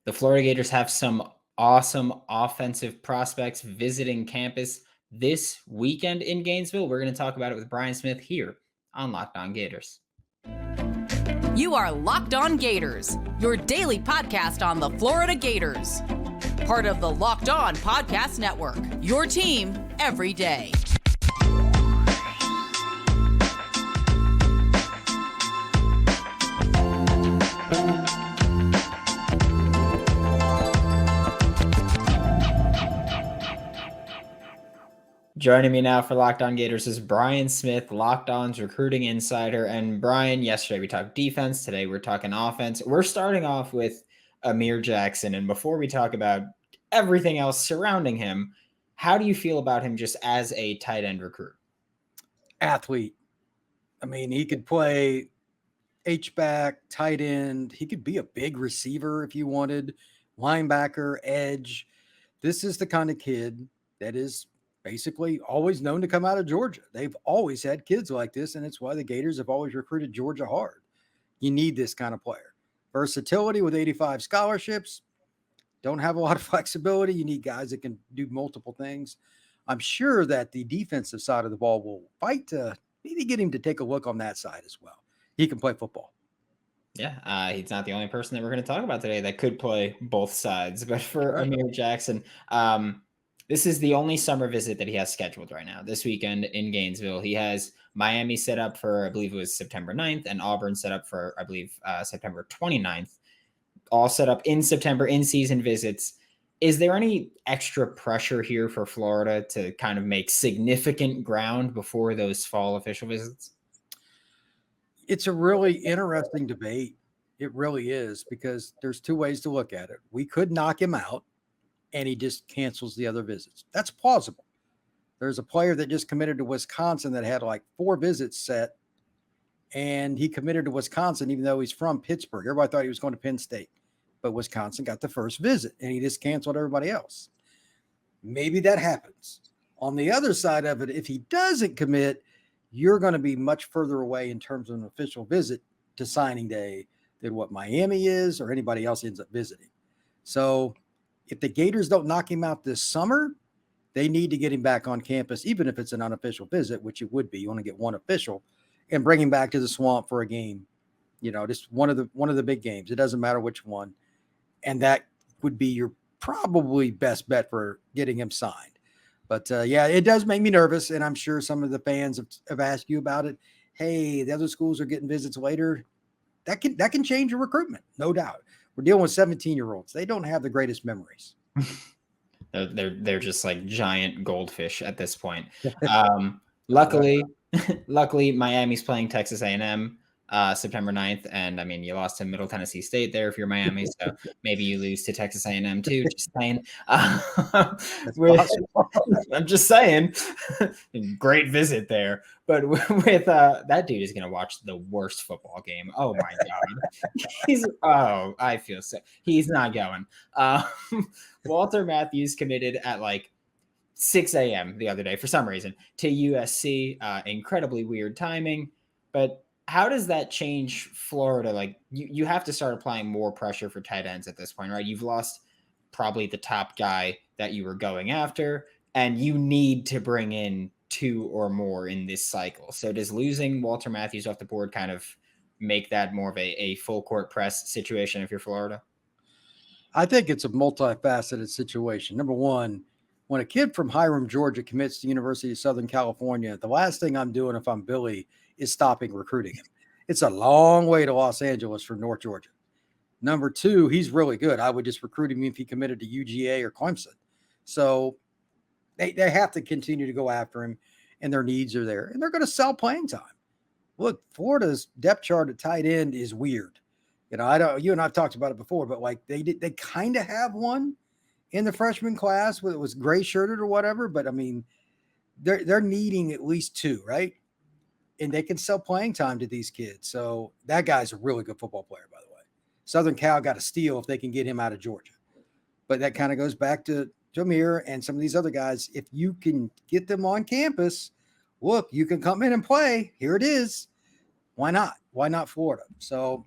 The Florida Gators have some awesome offensive prospects visiting campus this weekend in Gainesville. We're going to talk about it with Brian Smith here on Locked On Gators. You are Locked On Gators, your daily podcast on the Florida Gators. Part of the Locked On Podcast Network, your team every day. Joining me now for Locked On Gators is Brian Smith, Locked On's recruiting insider. And Brian, yesterday we talked defense. Today we're talking offense. We're starting off with Amir Jackson. And before we talk about everything else surrounding him, how do you feel about him just as a tight end recruit? Athlete. I mean, he could play H-back, tight end. He could be a big receiver if you wanted, linebacker, edge. This is the kind of kid that is basically always known to come out of Georgia. They've always had kids like this, and it's why the Gators have always recruited Georgia hard. You need this kind of player. Versatility with 85 scholarships. Don't have a lot of flexibility. You need guys that can do multiple things. I'm sure that the defensive side of the ball will fight to maybe get him to take a look on that side as well. He can play football. Yeah, he's not the only person that we're going to talk about today that could play both sides. But for Amir Jackson, this is the only summer visit that he has scheduled right now. This weekend in Gainesville, he has Miami set up for, I believe it was September 9th, and Auburn set up for, I believe, September 29th. All set up in September, in-season visits. Is there any extra pressure here for Florida to kind of make significant ground before those fall official visits? It's a really interesting debate. It really is, because there's two ways to look at it. We could knock him out, and he just cancels the other visits. That's plausible. There's a player that just committed to Wisconsin that had like 4 visits set, and he committed to Wisconsin even though he's from Pittsburgh. Everybody thought he was going to Penn State, but Wisconsin got the first visit, and he just canceled everybody else. Maybe that happens. On the other side of it, if he doesn't commit, you're going to be much further away in terms of an official visit to signing day than what Miami is or anybody else ends up visiting. So if the Gators don't knock him out this summer, they need to get him back on campus, even if it's an unofficial visit, which it would be. You want to get one official and bring him back to the Swamp for a game, just one of the big games. It doesn't matter which one. And that would be your probably best bet for getting him signed. But yeah, it does make me nervous. And I'm sure some of the fans have asked you about it. Hey, the other schools are getting visits later. That can change your recruitment, no doubt. We're dealing with 17-year-olds. They don't have the greatest memories. They're just like giant goldfish at this point. Luckily, Miami's playing Texas A&M September 9th. And I mean, you lost to Middle Tennessee State there if you're Miami. So maybe you lose to Texas A&M too. Just saying. I'm just saying. Great visit there. But with that dude is going to watch the worst football game. Oh my God. I feel sick. He's not going. Walter Matthews committed at like 6 a.m. the other day for some reason to USC. Incredibly weird timing. But how does that change Florida? Like you have to start applying more pressure for tight ends at this point, right? You've lost probably the top guy that you were going after, and you need to bring in 2 or more in this cycle. So does losing Walter Matthews off the board kind of make that more of a full court press situation if you're Florida? I think it's a multifaceted situation. Number one, when a kid from Hiram, Georgia commits to University of Southern California, the last thing I'm doing if I'm Billy is stopping recruiting him. It's a long way to Los Angeles from North Georgia. Number two, he's really good. I would just recruit him if he committed to UGA or Clemson. So they have to continue to go after him, and their needs are there. And they're going to sell playing time. Look, Florida's depth chart at tight end is weird. You and I've talked about it before, but like they kind of have one in the freshman class where it was gray shirted or whatever. But I mean, they're needing at least 2, right? And they can sell playing time to these kids. So that guy's a really good football player, by the way. Southern Cal got a steal if they can get him out of Georgia. But that kind of goes back to Amir and some of these other guys. If you can get them on campus, look, you can come in and play. Here it is. Why not? Why not Florida? So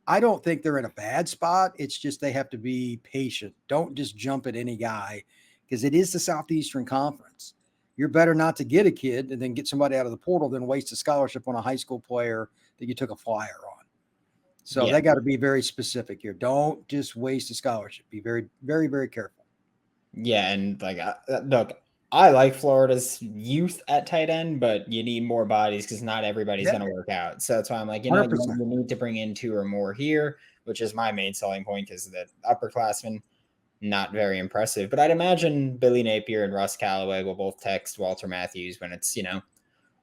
I don't think they're in a bad spot. It's just they have to be patient. Don't just jump at any guy because it is the Southeastern Conference. You're better not to get a kid and then get somebody out of the portal than waste a scholarship on a high school player that you took a flyer on. So they got to be very specific here. Don't just waste a scholarship. Be very, very, very careful. Yeah, and like, look, I like Florida's youth at tight end, but you need more bodies because not everybody's going to work out. So that's why I'm like, you need to bring in 2 or more here, which is my main selling point because the upperclassmen, not very impressive. But I'd imagine Billy Napier and Russ Callaway will both text Walter Matthews when it's,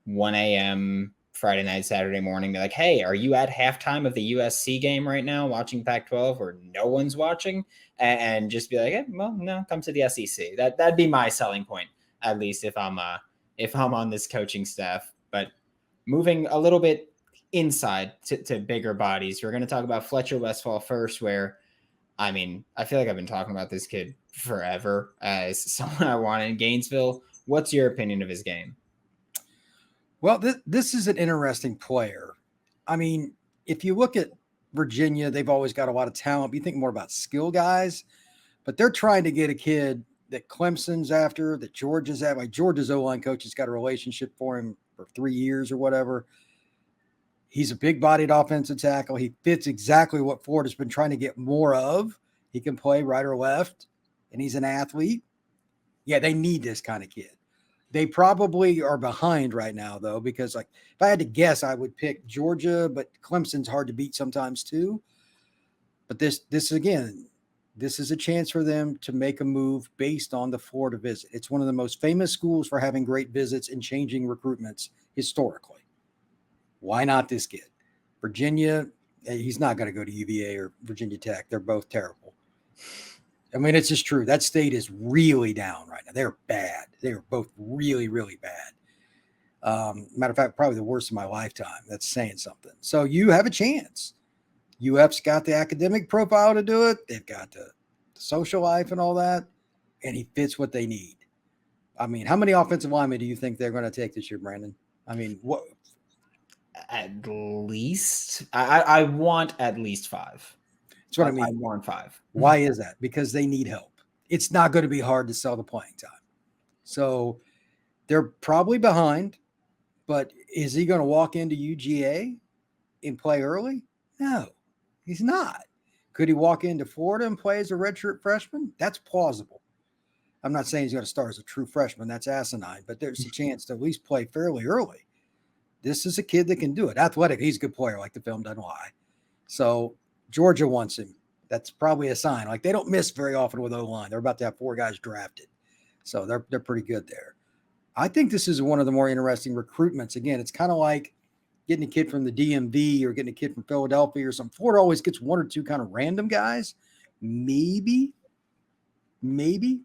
1 a.m. Friday night, Saturday morning, be like, hey, are you at halftime of the USC game right now watching Pac-12 where no one's watching? And just be like, hey, well, no, come to the SEC. That'd be my selling point, at least if I'm on this coaching staff. But moving a little bit inside to bigger bodies, we're going to talk about Fletcher Westphal first, where, I mean, I feel like I've been talking about this kid forever as someone I want in Gainesville. What's your opinion of his game? Well, this is an interesting player. I mean, if you look at Virginia, they've always got a lot of talent. You think more about skill guys, but they're trying to get a kid that Clemson's after, that Georgia's at. Like Georgia's O-line coach has got a relationship for him for 3 years or whatever. He's a big-bodied offensive tackle. He fits exactly what Florida's been trying to get more of. He can play right or left, and he's an athlete. Yeah, they need this kind of kid. They probably are behind right now, though, because like if I had to guess, I would pick Georgia, but Clemson's hard to beat sometimes too. But this is a chance for them to make a move based on the Florida visit. It's one of the most famous schools for having great visits and changing recruitments historically. Why not this kid? Virginia, he's not going to go to UVA or Virginia Tech. They're both terrible. I mean, it's just true. That state is really down right now. They're bad. They are both really, really bad. Matter of fact, probably the worst of my lifetime. That's saying something. So you have a chance. UF's got the academic profile to do it. They've got the social life and all that. And he fits what they need. I mean, how many offensive linemen do you think they're going to take this year, Brandon? I mean, what? At least, I want at least 5. That's what I mean. I want 5. Why is that? Because they need help. It's not going to be hard to sell the playing time. So they're probably behind, but is he going to walk into UGA and play early? No, he's not. Could he walk into Florida and play as a redshirt freshman? That's plausible. I'm not saying he's going to start as a true freshman. That's asinine, but there's a chance to at least play fairly early. This is a kid that can do it. Athletic, he's a good player, like the film doesn't lie. So Georgia wants him. That's probably a sign. Like they don't miss very often with O-line. They're about to have 4 guys drafted. So they're pretty good there. I think this is one of the more interesting recruitments. Again, it's kind of like getting a kid from the DMV or getting a kid from Philadelphia or something. Florida always gets 1 or 2 kind of random guys. Maybe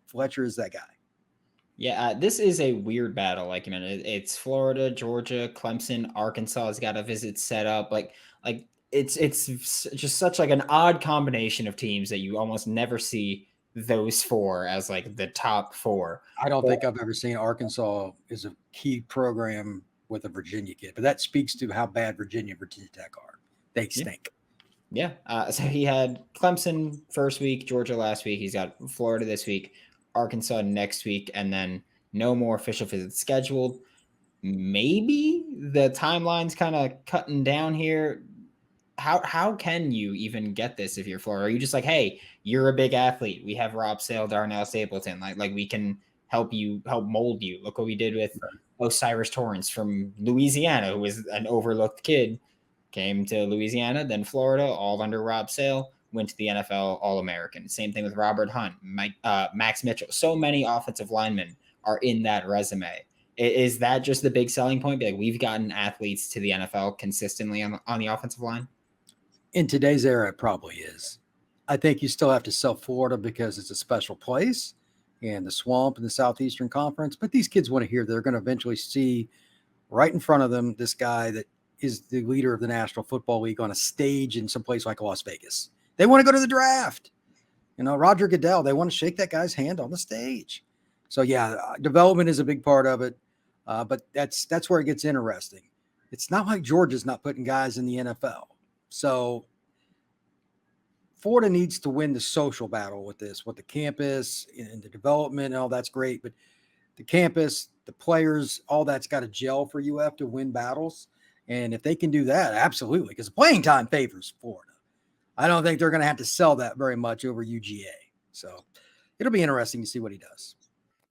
Fletcher is that guy. Yeah, this is a weird battle. Like, it's Florida, Georgia, Clemson, Arkansas has got a visit set up. Like it's just such like an odd combination of teams that you almost never see those 4 as like the top 4. I don't think I've ever seen Arkansas as a key program with a Virginia kid, but that speaks to how bad Virginia Tech are. They stink. Yeah. So he had Clemson first week, Georgia last week. He's got Florida this week, Arkansas next week, and then no more official visits scheduled. Maybe the timeline's kind of cutting down here. How can you even get this if you're Florida? Are you just like, hey, you're a big athlete. We have Rob Sale, Darnell Stapleton. Like we can help mold you. Look what we did with Osiris Torrance from Louisiana, who was an overlooked kid, came to Louisiana, then Florida, all under Rob Sale, went to the NFL All-American. Same thing with Robert Hunt, Max Mitchell. So many offensive linemen are in that resume. Is that just the big selling point? Like we've gotten athletes to the NFL consistently on the offensive line? In today's era, it probably is. I think you still have to sell Florida because it's a special place and the swamp in the Southeastern Conference. But these kids want to hear they're going to eventually see right in front of them this guy that is the leader of the National Football League on a stage in some place like Las Vegas. They want to go to the draft. Roger Goodell, they want to shake that guy's hand on the stage. So, yeah, development is a big part of it. But that's where it gets interesting. It's not like Georgia's not putting guys in the NFL. So Florida needs to win the social battle with this, with the campus and the development and all that's great. But the campus, the players, all that's got to gel for UF to win battles. And if they can do that, absolutely, because playing time favors Florida. I don't think they're going to have to sell that very much over UGA. So it'll be interesting to see what he does.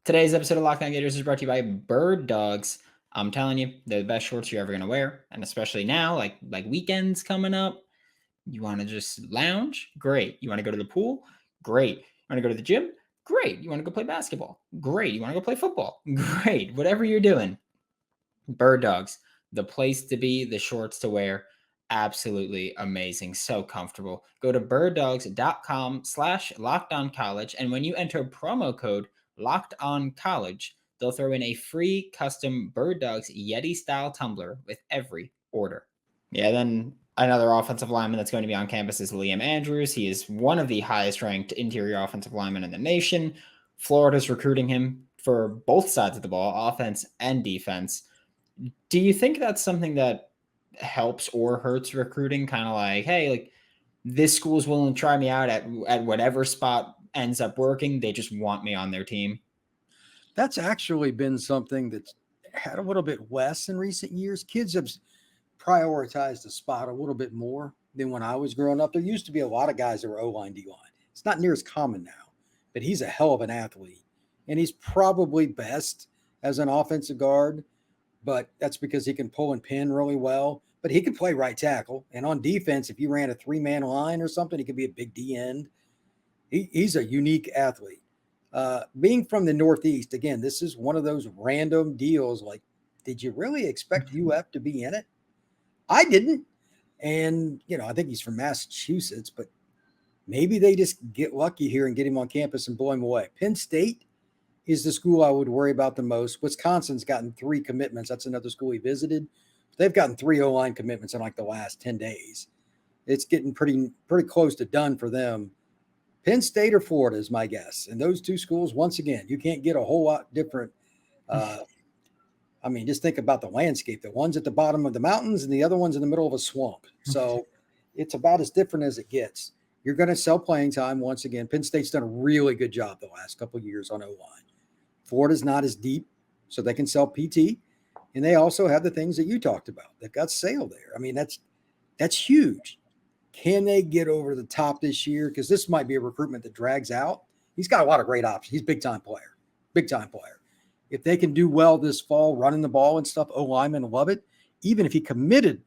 Today's episode of Locked On Gators is brought to you by Birddogs. I'm telling you, they're the best shorts you're ever going to wear. And especially now, like weekends coming up, you want to just lounge? Great. You want to go to the pool? Great. You want to go to the gym? Great. You want to go play basketball? Great. You want to go play football? Great. Whatever you're doing, Birddogs, the place to be, the shorts to wear. Absolutely amazing. So comfortable. Go to birddogs.com/lockedoncollege. And when you enter promo code LockedOnCollege, they'll throw in a free custom Birddogs Yeti style tumbler with every order. Yeah, then another offensive lineman that's going to be on campus is Liam Andrews. He is one of the highest ranked interior offensive linemen in the nation. Florida's recruiting him for both sides of the ball, offense and defense. Do you think that's something that helps or hurts recruiting? Kind of like, hey, like this school's willing to try me out at whatever spot ends up working. They just want me on their team. That's actually been something that's had a little bit less in recent years. Kids have prioritized the spot a little bit more than when I was growing up. There used to be a lot of guys that were O-line, D-line. It's not near as common now, but he's a hell of an athlete. And he's probably best as an offensive guard, but that's because he can pull and pin really well. But he can play right tackle. And on defense, if you ran a 3-man line or something, he could be a big D end. He's a unique athlete. Being from the Northeast, again, this is one of those random deals. Like, did you really expect UF to be in it? I didn't. And, I think he's from Massachusetts, but maybe they just get lucky here and get him on campus and blow him away. Penn State is the school I would worry about the most. Wisconsin's gotten 3 commitments. That's another school he visited. They've gotten 3 O-line commitments in like the last 10 days. It's getting pretty close to done for them. Penn State or Florida is my guess. And those 2 schools, once again, you can't get a whole lot different. Just think about the landscape. The one's at the bottom of the mountains and the other one's in the middle of a swamp. So it's about as different as it gets. You're going to sell playing time once again. Penn State's done a really good job the last couple of years on O-line. Florida's not as deep, so they can sell PT. And they also have the things that you talked about. They've got Sale there. That's huge. Can they get over the top this year? Because this might be a recruitment that drags out. He's got a lot of great options. He's a big-time player. If they can do well this fall, running the ball and stuff, O-linemen love it. Even if he committed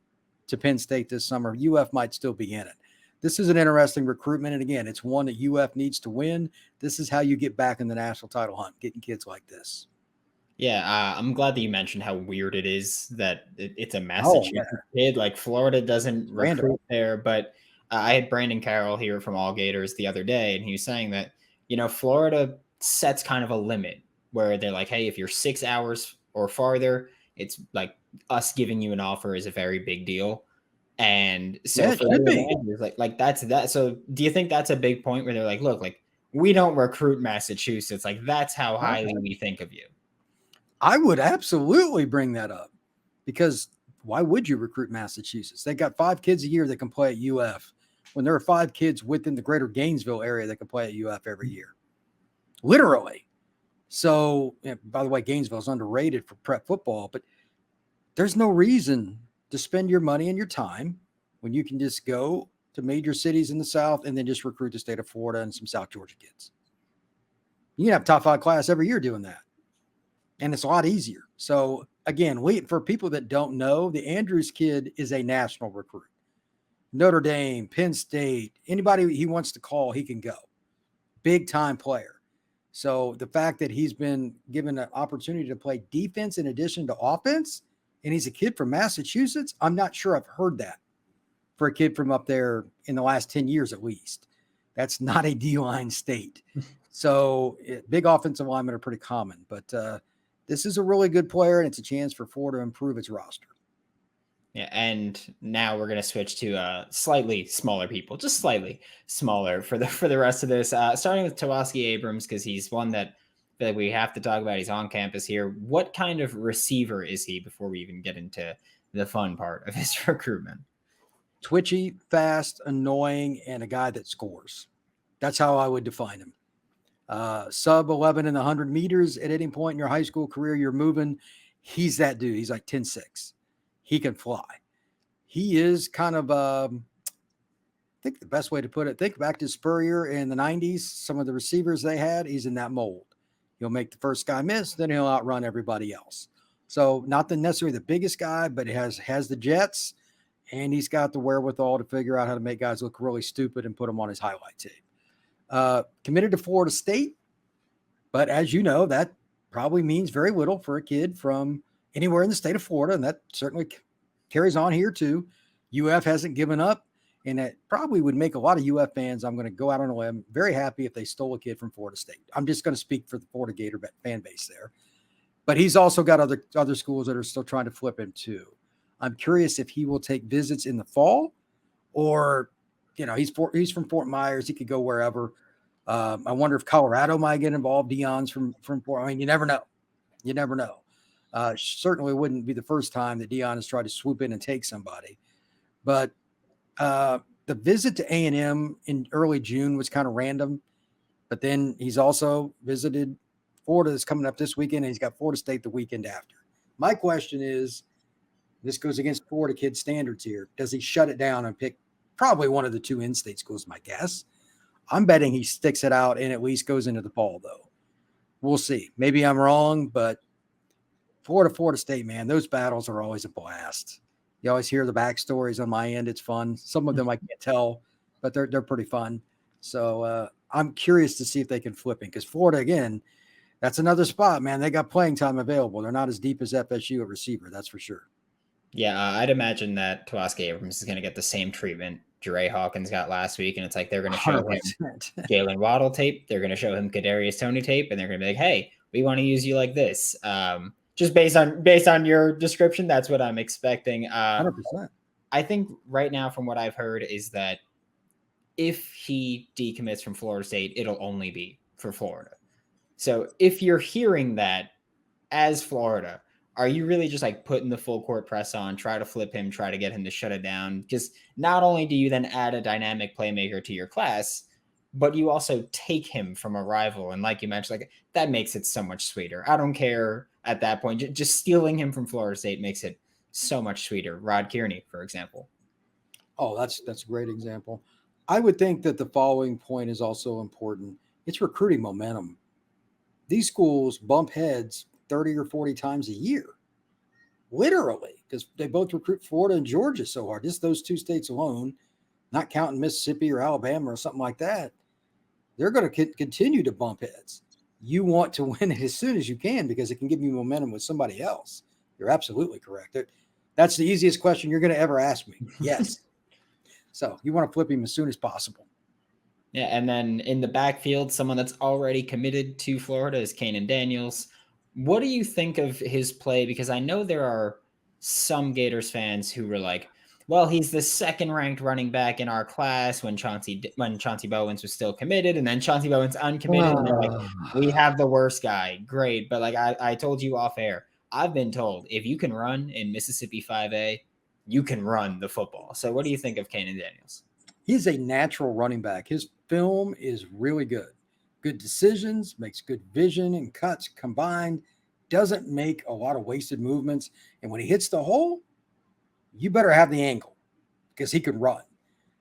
to Penn State this summer, UF might still be in it. This is an interesting recruitment. And again, it's one that UF needs to win. This is how you get back in the national title hunt, getting kids like this. Yeah, I'm glad that you mentioned how weird it is that it's a Massachusetts kid. Like Florida doesn't recruit there, but I had Brandon Carroll here from All Gators the other day, and he was saying that, Florida sets kind of a limit where they're like, hey, if you're 6 hours or farther, it's like us giving you an offer is a very big deal. And so it should be. Like that's that. So do you think that's a big point where they're like, look, like we don't recruit Massachusetts. Like that's how highly we think of you. I would absolutely bring that up because why would you recruit Massachusetts? They got 5 kids a year that can play at UF when there are 5 kids within the greater Gainesville area that can play at UF every year. Literally. So, by the way, Gainesville is underrated for prep football, but there's no reason to spend your money and your time when you can just go to major cities in the South and then just recruit the state of Florida and some South Georgia kids. You can have top 5 class every year doing that. And it's a lot easier. So again, for people that don't know, the Andrews kid is a national recruit. Notre Dame, Penn State, anybody he wants to call, he can go. Big time player. So the fact that he's been given an opportunity to play defense in addition to offense, and he's a kid from Massachusetts, I'm not sure I've heard that for a kid from up there in the last 10 years at least. That's not a D-line state. So big offensive linemen are pretty common, but this is a really good player, and it's a chance for Florida to improve its roster. Yeah, and now we're going to switch to slightly smaller people, just slightly smaller for the rest of this. Starting with Tawaski Abrams, because he's one that we have to talk about. He's on campus here. What kind of receiver is he before we even get into the fun part of his recruitment? twitchy, fast, annoying, and a guy that scores. That's how I would define him. Sub 11 in the 100 meters at any point in your high school career, you're moving. He's that dude. He's like 10'6". He can fly. He is kind of, I think the best way to put it, think back to Spurrier in the 90s, some of the receivers they had, he's in that mold. He'll make the first guy miss, then he'll outrun everybody else. So not necessarily the biggest guy, but he has the jets, and he's got the wherewithal to figure out how to make guys look really stupid and put them on his highlight tape. Committed to Florida State, but as you know, that probably means very little for a kid from anywhere in the state of Florida, and that certainly carries on here too. UF hasn't given up, and it probably would make a lot of UF fans, I'm going to go out on a limb, very happy if they stole a kid from Florida State. I'm just going to speak for the Florida Gator fan base there. But he's also got other schools that are still trying to flip him too. I'm curious if he will take visits in the fall, or, he's from Fort Myers. He could go wherever. I wonder if Colorado might get involved. Deion's from Fort. I mean, you never know. You never know. Certainly wouldn't be the first time that Deion has tried to swoop in and take somebody. But the visit to A&M in early June was kind of random. But then he's also visited Florida that's coming up this weekend, and he's got Florida State the weekend after. My question is, this goes against Florida kid standards here. Does he shut it down and pick probably one of the two in-state schools, my guess? I'm betting he sticks it out and at least goes into the fall, though. We'll see. Maybe I'm wrong, but Florida State, man, those battles are always a blast. You always hear the backstories on my end. It's fun. Some of them I can't tell, but they're pretty fun. So I'm curious to see if they can flip it, because Florida, again, that's another spot, man. They got playing time available. They're not as deep as FSU at receiver, that's for sure. Yeah, I'd imagine that Tawaski Abrams is going to get the same treatment Jere Hawkins got last week, and it's like they're going to show 100%. him Jalen Waddle tape, they're going to show him Kadarius Toney tape, and they're going to be like, "Hey, we want to use you like this." Just based on your description, that's what I'm expecting. 100%. I think right now, from what I've heard, is that if he decommits from Florida State, it'll only be for Florida. So if you're hearing that as Florida, are you really just like putting the full court press on, try to flip him, try to get him to shut it down? Because not only do you then add a dynamic playmaker to your class, but you also take him from a rival. And like you mentioned, like that makes it so much sweeter. I don't care at that point. Just stealing him from Florida State makes it so much sweeter. Rod Kearney, for example. Oh, that's a great example. I would think that the following point is also important. It's recruiting momentum. These schools bump heads 30 or 40 times a year, literally, because they both recruit Florida and Georgia so hard. Just those two states alone, not counting Mississippi or Alabama or something like that, they're going to continue to bump heads. You want to win it as soon as you can because it can give you momentum with somebody else. You're absolutely correct. That's the easiest question you're going to ever ask me. Yes. So you want to flip him as soon as possible. Yeah, and then in the backfield, someone that's already committed to Florida is Kanan Daniels. What do you think of his play? Because I know there are some Gators fans who were like, well, he's the second-ranked running back in our class when Chauncey Bowens was still committed, and then Chauncey Bowens uncommitted, and they're like, we have the worst guy. Great. But like I told you off air, I've been told if you can run in Mississippi 5A, you can run the football. So what do you think of Kanan Daniels? He's a natural running back. His film is really good. Good decisions, makes good vision and cuts combined, doesn't make a lot of wasted movements. And when he hits the hole, you better have the angle because he can run.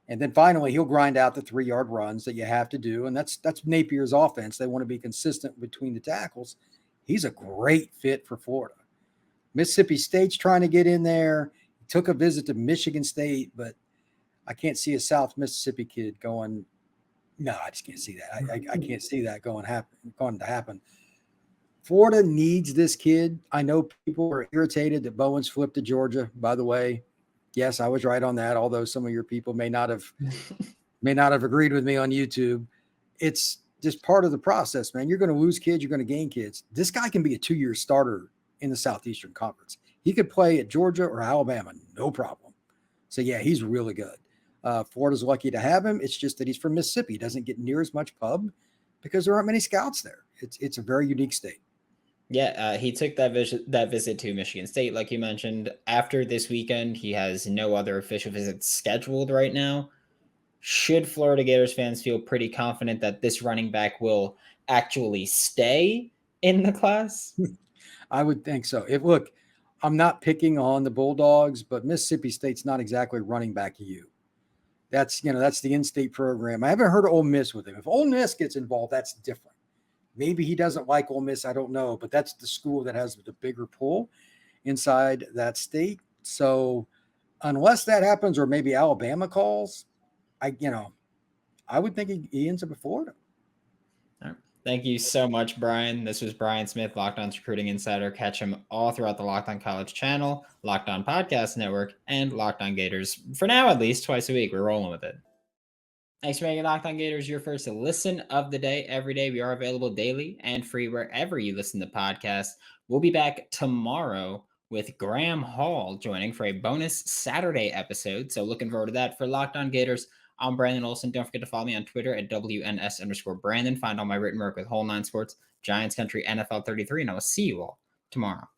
And then finally, he'll grind out the 3-yard runs that you have to do. And that's Napier's offense. They want to be consistent between the tackles. He's a great fit for Florida. Mississippi State's trying to get in there. He took a visit to Michigan State, but I can't see a South Mississippi kid going. No, I just can't see that. I can't see that going to happen. Florida needs this kid. I know people are irritated that Bowens flipped to Georgia. By the way, yes, I was right on that. Although some of your people may not have agreed with me on YouTube. It's just part of the process, man. You're going to lose kids. You're going to gain kids. This guy can be a 2-year starter in the Southeastern Conference. He could play at Georgia or Alabama, no problem. So yeah, he's really good. Florida's lucky to have him. It's just that he's from Mississippi. He doesn't get near as much pub because there aren't many scouts there. It's a very unique state. Yeah, he took that visit to Michigan State, like you mentioned. After this weekend, he has no other official visits scheduled right now. Should Florida Gators fans feel pretty confident that this running back will actually stay in the class? I would think so. Look, I'm not picking on the Bulldogs, but Mississippi State's not exactly running back you. That's the in-state program. I haven't heard of Ole Miss with him. If Ole Miss gets involved, that's different. Maybe he doesn't like Ole Miss. I don't know, but that's the school that has the bigger pull inside that state. So unless that happens, or maybe Alabama calls, I would think he ends up at Florida. All right. Thank you so much, Brian. This was Brian Smith, Locked On Recruiting Insider. Catch him all throughout the Locked On College channel, Locked On Podcast Network, and Locked On Gators. For now, at least twice a week. We're rolling with it. Thanks for making Locked On Gators your first listen of the day. Every day, we are available daily and free wherever you listen to podcasts. We'll be back tomorrow with Graham Hall joining for a bonus Saturday episode. So looking forward to that. For Locked On Gators, I'm Brandon Olson. Don't forget to follow me on Twitter at WNS_Brandon. Find all my written work with Whole Nine Sports, Giants Country, NFL 33, and I will see you all tomorrow.